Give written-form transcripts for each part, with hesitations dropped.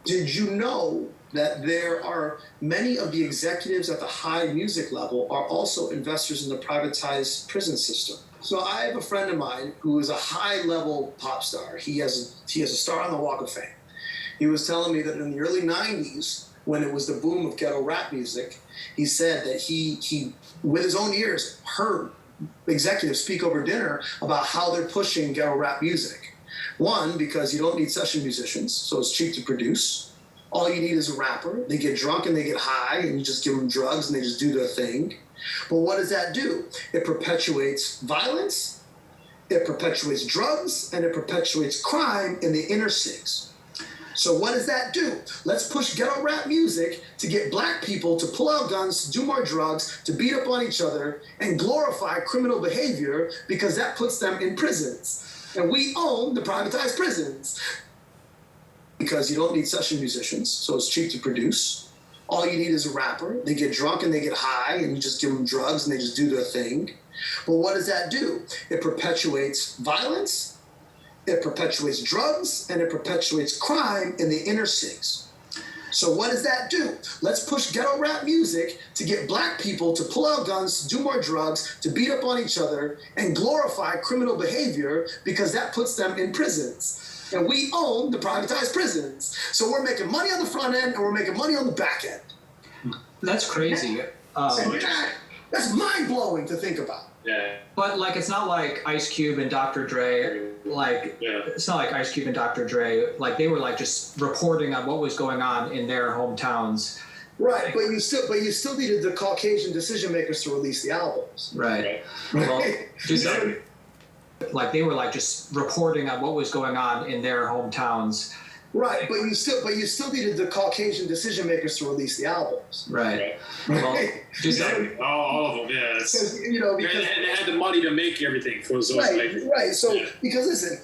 Did you know that there are many of the executives at the high music level are also investors in the privatized prison system? So I have a friend of mine who is a high-level pop star. He has a star on the Walk of Fame. He was telling me that in the early 90s, when it was the boom of ghetto rap music, he said that he with his own ears, heard executives speak over dinner about how they're pushing ghetto rap music. One, because you don't need session musicians, so it's cheap to produce. All you need is a rapper. They get drunk and they get high, and you just give them drugs and they just do their thing. But what does that do? It perpetuates violence, it perpetuates drugs, and it perpetuates crime in the inner cities. So what does that do? Let's push ghetto rap music to get black people to pull out guns, to do more drugs, to beat up on each other, and glorify criminal behavior because that puts them in prisons. And we own the privatized prisons. Because you don't need session musicians, so it's cheap to produce. All you need is a rapper. They get drunk and they get high, and you just give them drugs and they just do their thing. But what does that do? It perpetuates violence, it perpetuates drugs, and it perpetuates crime in the inner cities. So what does that do? Let's push ghetto rap music to get black people to pull out guns, to do more drugs, to beat up on each other, and glorify criminal behavior because that puts them in prisons. And we own the privatized prisons. So we're making money on the front end and we're making money on the back end. That's crazy. That's mind-blowing to think about. Yeah. But like, it's not like Ice Cube and Dr. Dre, it's not like Ice Cube and Dr. Dre, like they were like just reporting on what was going on in their hometowns. Right, but you still needed the Caucasian decision makers to release the albums. Right. Well, just like they were like just reporting on what was going on in their hometowns. Right, but you still needed the Caucasian decision makers to release the albums. Right. Well, just all of them, yeah. Because they had the money to make everything for those. Right. So because listen,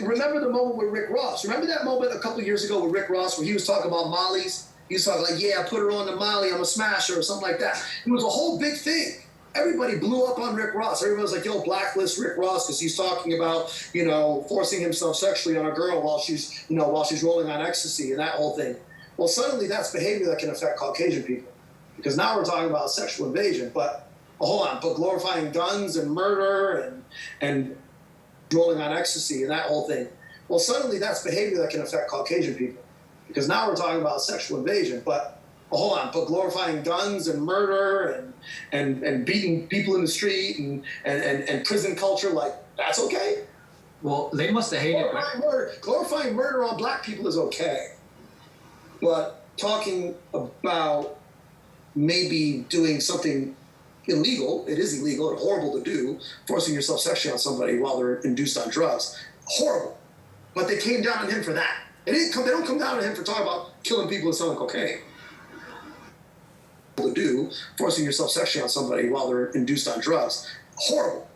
remember the moment with Rick Ross. Remember that moment a couple of years ago with Rick Ross where he was talking about Molly's. He was talking like, yeah, I put her on the Molly, I'm a smasher or something like that. It was a whole big thing. Everybody blew up on Rick Ross. Everybody was like, yo, blacklist Rick Ross because he's talking about, forcing himself sexually on a girl while she's rolling on ecstasy and that whole thing. Well, suddenly that's behavior that can affect Caucasian people because now we're talking about sexual invasion. But but glorifying guns and murder and rolling on ecstasy and that whole thing. Well, suddenly that's behavior that can affect Caucasian people because now we're talking about sexual invasion. But glorifying guns and murder and beating people in the street and prison culture, like, that's okay? Well, they must have hated glorifying murder on black people is okay. But talking about maybe doing something illegal, it is illegal and horrible to do, forcing yourself sexually on somebody while they're induced on drugs, horrible. But they came down on him for that. They don't come down on him for talking about killing people and selling cocaine. To do, forcing yourself sexually on somebody while they're induced on drugs, horrible.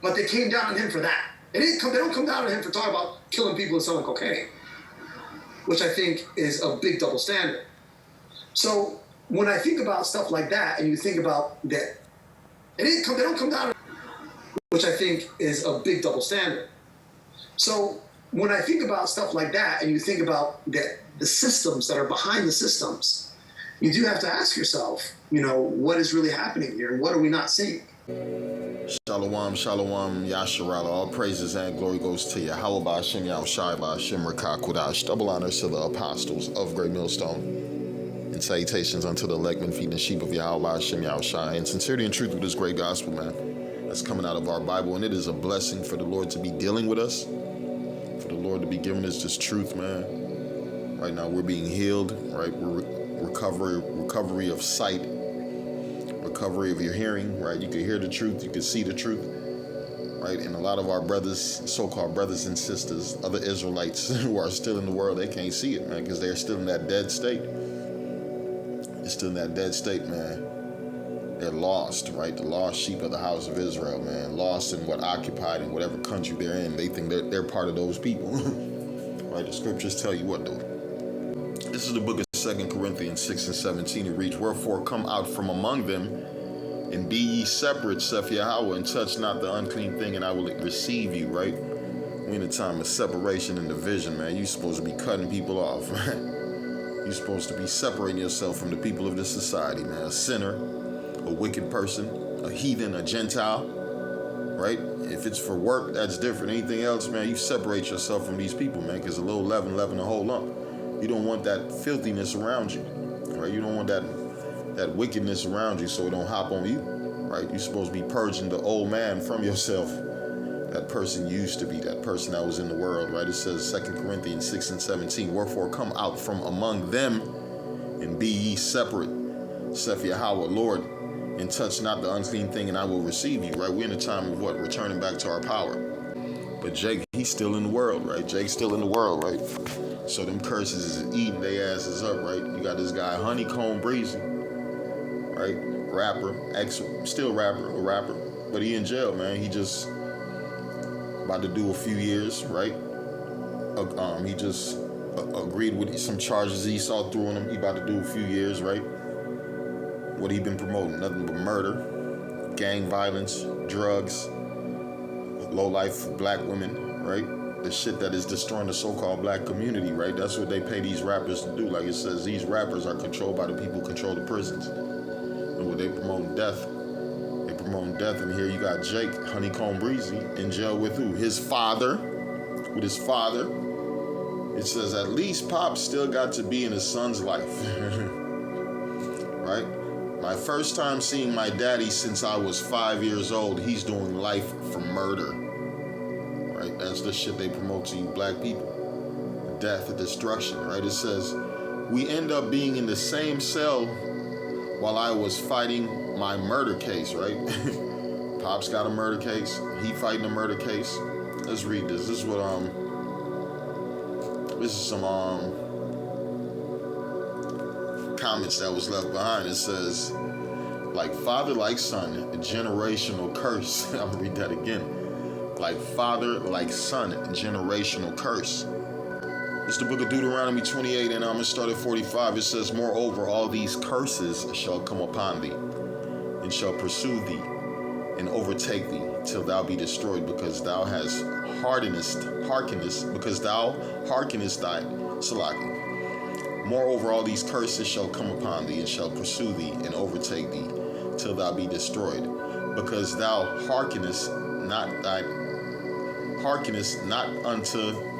But they came down on him for that. They don't come down on him for talking about killing people and selling cocaine, which I think is a big double standard. So when I think about stuff like that, and you think about that, they don't come down, which I think is a big double standard. So when I think about stuff like that, and you think about that, the systems that are behind the systems, you do have to ask yourself, what is really happening here and what are we not seeing? Shalom, Yasharala. All praises and glory goes to Yahweh Hashem, Yahushai Hashem, Rakakudash. Double honors to the apostles of Great Millstone. And salutations unto the elect men feeding the sheep of Yahweh Hashem, Yahushai. And sincerity and truth with this great gospel, man, that's coming out of our Bible. And it is a blessing for the Lord to be dealing with us, for the Lord to be giving us this truth, man. Right now we're being healed, right? We're recovery of sight, recovery of your hearing, right? You can hear the truth, you can see the truth, right? And a lot of our brothers, so-called brothers and sisters, other Israelites who are still in the world, they can't see it, man, because they're still in that dead state. They're still in that dead state, man. They're lost, right? The lost sheep of the house of Israel, man. Lost in what occupied in whatever country they're in. They think they're part of those people, right? The scriptures tell you what, though. This is the book of 2 Corinthians 6 and 17. It reads, wherefore come out from among them, and be ye separate, saith Yahweh, and touch not the unclean thing, and I will receive you, right? We're in a time of separation and division, man. You're supposed to be cutting people off, right? You're supposed to be separating yourself from the people of this society, man. A sinner, a wicked person, a heathen, a Gentile, right? If it's for work, that's different. Anything else, man, you separate yourself from these people, man, because a little leaven the whole lump. You don't want that filthiness around you, right? You don't want that wickedness around you so it don't hop on you, right? You're supposed to be purging the old man from yourself. That person used to be, that person that was in the world, right? It says 2 Corinthians 6:17, wherefore come out from among them and be ye separate, saith Yahweh, Lord, and touch not the unclean thing, and I will receive you, right? We're in a time of what? Returning back to our power. But Jake, he's still in the world, right? Jake's still in the world, right? So them curses is eating their asses up, right? You got this guy, Honeycomb Breezy, right? Rapper, still a rapper, but he in jail, man. He just about to do a few years, right? He just agreed with some charges he saw through on him. He about to do a few years, right? What he been promoting? Nothing but murder, gang violence, drugs, low life black women, right? The shit that is destroying the so-called black community, right? That's what they pay these rappers to do. Like it says, these rappers are controlled by the people who control the prisons. And what they promoting death. They promoting death, and here you got Jake, Honeycomb Breezy, in jail with who? His father. With his father. It says at least Pop still got to be in his son's life. Right? My first time seeing my daddy since I was 5 years old, he's doing life for murder. Right? That's the shit they promote to you black people. Death and destruction, right? It says, we end up being in the same cell while I was fighting my murder case, right? Pop's got a murder case. He fighting a murder case. Let's read this. This is what, this is some, comments that was left behind. It says, like father, like son, a generational curse. I'm gonna read that again. Like father, like son, generational curse. It's the book of Deuteronomy 28, and I'm going to start at 45. It says, moreover, all these curses shall come upon thee, and shall pursue thee, and overtake thee, till thou be destroyed, because thou hast hearkenest thy Salaki. Moreover, all these curses shall come upon thee, and shall pursue thee, and overtake thee, till thou be destroyed, because thou hearkenest not unto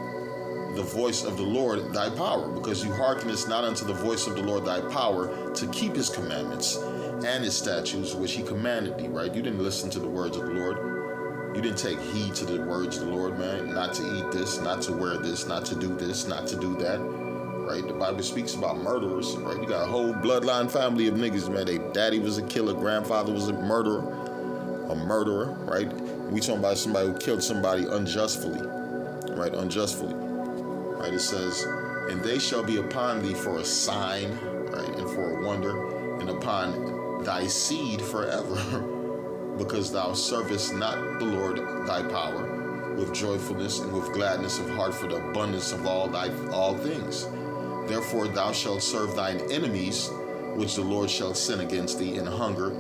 the voice of the Lord thy power, because you hearkenest not unto the voice of the Lord thy power to keep his commandments and his statutes which he commanded thee, right? You didn't listen to the words of the Lord. You didn't take heed to the words of the Lord, man. Not to eat this, not to wear this, not to do this, not to do that, right? The Bible speaks about murderers, right? You got a whole bloodline family of niggas, man. Their daddy was a killer, grandfather was a murderer, right? We talking about somebody who killed somebody unjustly, right? Unjustly. Right, it says, and they shall be upon thee for a sign, right, and for a wonder, and upon thy seed forever, because thou servest not the Lord thy power with joyfulness and with gladness of heart for the abundance of all things. Therefore thou shalt serve thine enemies, which the Lord shall send against thee in hunger,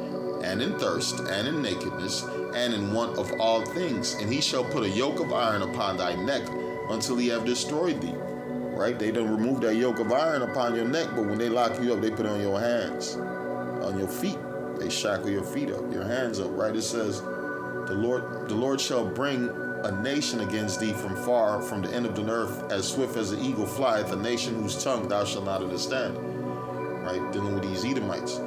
and in thirst, and in nakedness, and in want of all things. And he shall put a yoke of iron upon thy neck, until he have destroyed thee, right? They don't remove that yoke of iron upon your neck, but when they lock you up, they put it on your hands, on your feet. They shackle your feet up, your hands up, right? It says, the Lord shall bring a nation against thee from far, from the end of the earth, as swift as the eagle flieth, a nation whose tongue thou shalt not understand, right? Dealing with these Edomites.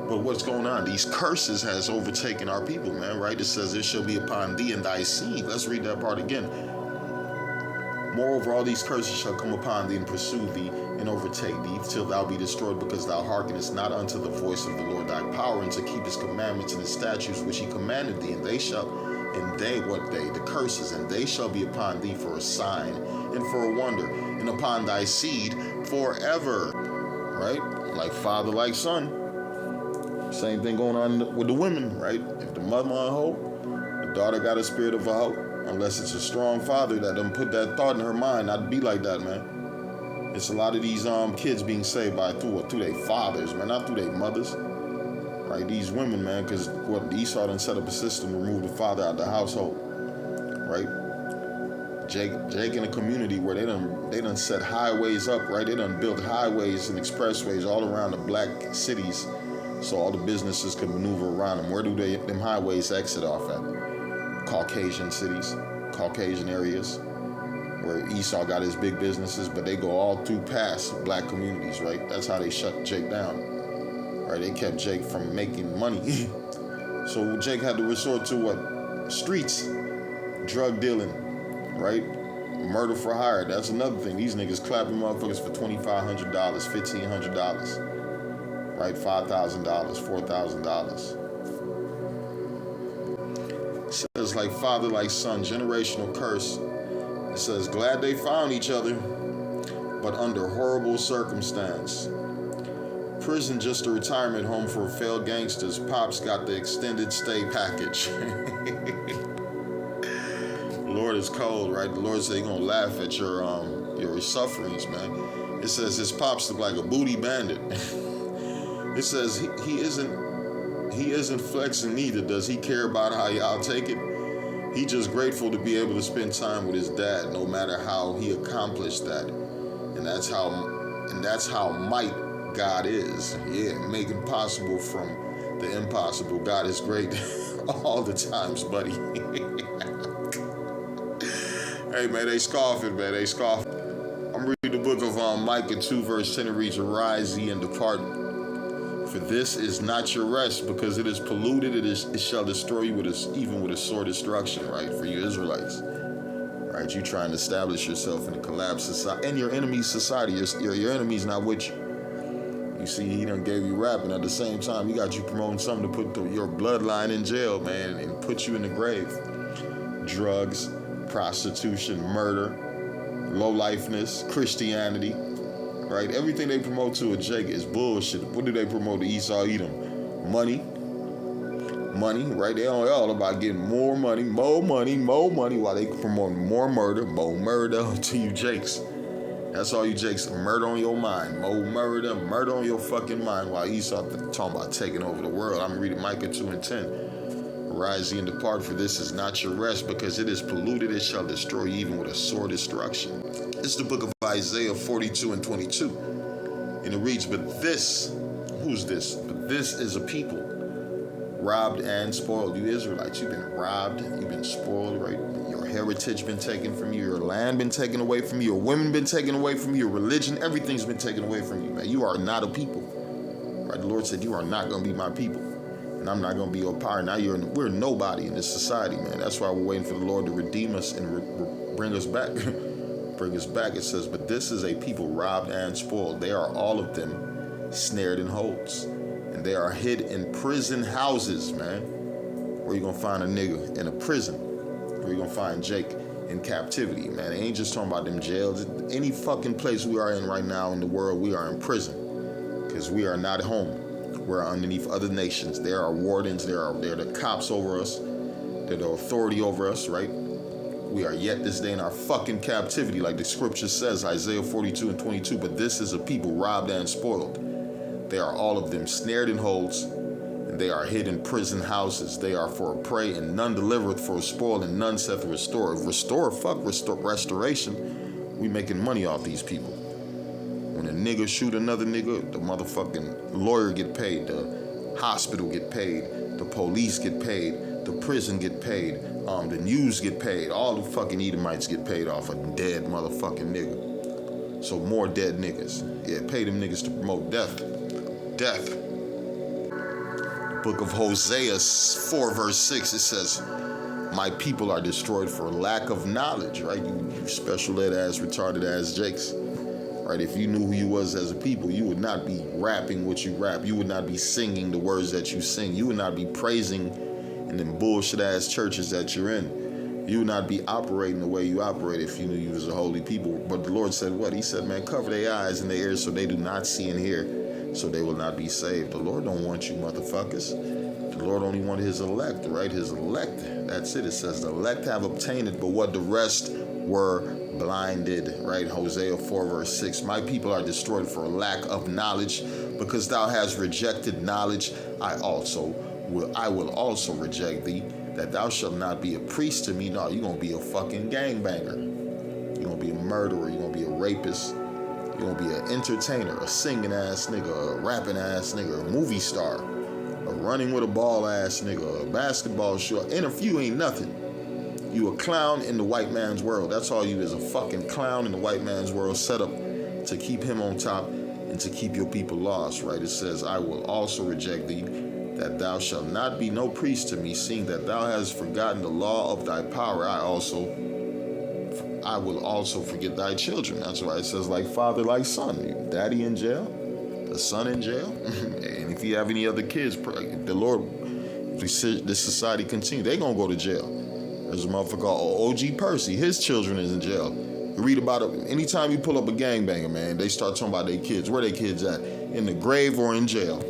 But what's going on? These curses has overtaken our people, man, right? It says, it shall be upon thee and thy seed. Let's read that part again. Moreover, all these curses shall come upon thee and pursue thee and overtake thee, till thou be destroyed, because thou hearkenest not unto the voice of the Lord thy power, and to keep his commandments and his statutes which he commanded thee. And the curses, and they shall be upon thee for a sign and for a wonder, and upon thy seed forever. Right? Like father, like son. Same thing going on with the women, right? If the mother on a hoe, the daughter got a spirit of a hoe. Unless it's a strong father that done put that thought in her mind, not to be like that, man. It's a lot of these kids being saved through their fathers, man, not through their mothers. Right? These women, man, because what Esau done set up a system to remove the father out of the household. Right? Jake in a community where they done set highways up, right? They done built highways and expressways all around the black cities, so all the businesses can maneuver around them. Where do them highways exit off at? Caucasian cities, Caucasian areas, where Esau got his big businesses, but they go all through past black communities, right? That's how they shut Jake down, right? They kept Jake from making money. So Jake had to resort to what? Streets, drug dealing, right? Murder for hire. That's another thing. These niggas clapping motherfuckers for $2,500, $1,500, right? $5,000, $4,000. It says like father, like son, generational curse. It says glad they found each other, but under horrible circumstance. Prison just a retirement home for failed gangsters. Pops got the extended stay package. Lord is cold, right? The Lord said he's gonna laugh at your sufferings, man. It says his pops look like a booty bandit. It says he isn't flexing neither. Does he care about how y'all take it? He just grateful to be able to spend time with his dad, no matter how he accomplished that. And that's how might God is. Yeah, making possible from the impossible. God is great all the times, buddy. Hey, man, they scoffing, man. They scoffing. I'm reading the book of Micah 2, verse 10. It reads, arise ye and depart. For this is not your rest, because it is polluted. It shall destroy you even with a sore destruction, right? For you Israelites. Right? You trying to establish yourself in a collapsed society. And your enemy's society. Your enemy's not with you. You see, he done gave you rap, and at the same time, he got you promoting something to put your bloodline in jail, man, and put you in the grave. Drugs, prostitution, murder, low-lifeness, Christianity, right? Everything they promote to a Jake is bullshit. What do they promote to Esau Edom? Money, right? They all about getting more money, while they promoting more murder to you Jakes. That's all you Jakes, murder on your mind, murder on your fucking mind, while Esau talking about taking over the world. I'm reading Micah 2 and 10. Arise ye and depart, for this is not your rest, because it is polluted, it shall destroy you even with a sore destruction. It's the book of Isaiah 42 and 22. And it reads, but this, who's this? But this is a people robbed and spoiled. You Israelites, you've been robbed, you've been spoiled, right? Your heritage been taken from you, your land been taken away from you, your women been taken away from you, your religion, everything's been taken away from you, man. You are not a people, right? The Lord said, you are not going to be my people, and I'm not going to be your power. Now we're nobody in this society, man. That's why we're waiting for the Lord to redeem us and bring us back. Bring us back. It says, but this is a people robbed and spoiled. They are all of them snared in holes, and they are hid in prison houses, man. Where you gonna find a nigga in a prison? Where you gonna find Jake in captivity, man? It ain't just talking about them jails. Any fucking place we are in right now in the world, we are in prison, because we are not at home. We're underneath other nations. There are wardens. They're the cops over us. They're the authority over us, right? We are yet this day in our fucking captivity, like the scripture says, Isaiah 42 and 22. But this is a people robbed and spoiled. They are all of them snared in holes, and they are hid in prison houses. They are for a prey, and none delivereth, for a spoil, and none saith restore. Restoration. We making money off these people. When a nigga shoot another nigga, the motherfucking lawyer get paid, the hospital get paid, the police get paid, the prison get paid, the news get paid, all the fucking Edomites get paid off a dead motherfucking nigga. So more dead niggas. Yeah, pay them niggas to promote death. Death. Book of Hosea 4 verse 6, it says, my people are destroyed for lack of knowledge, right? You special ed ass, retarded ass Jakes. Right? If you knew who you was as a people, you would not be rapping what you rap. You would not be singing the words that you sing. You would not be praising in them bullshit ass churches that you're in. You would not be operating the way you operate if you knew you was a holy people. But the Lord said what? He said, man, cover their eyes and their ears so they do not see and hear, so they will not be saved. The Lord don't want you motherfuckers. The Lord only wanted his elect, right? His elect. That's it. It says the elect have obtained it, but what the rest were blinded, right? Hosea 4 verse 6. My people are destroyed for lack of knowledge, because thou hast rejected knowledge. I will also reject thee, that thou shalt not be a priest to me. No, you're gonna be a fucking gangbanger. murderer, you're gonna be a rapist, you're gonna be an entertainer, a singing ass nigga, a rapping ass nigga, a movie star, a running with a ball ass nigga, a basketball short. And if you ain't nothing, you a clown in the white man's world. That's all you is, a fucking clown in the white man's world, set up to keep him on top and to keep your people lost, right? It says, I will also reject thee, that thou shalt not be no priest to me, seeing that thou hast forgotten the law of thy power. I will also forget thy children. That's why it says, like father, like son. Daddy in jail, the son in jail. And if you have any other kids, the Lord, if this society continue, they gonna go to jail. There's a motherfucker called OG Percy. His children is in jail. You read about it. Anytime you pull up a gangbanger, man, they start talking about their kids. Where their kids at? In the grave or in jail.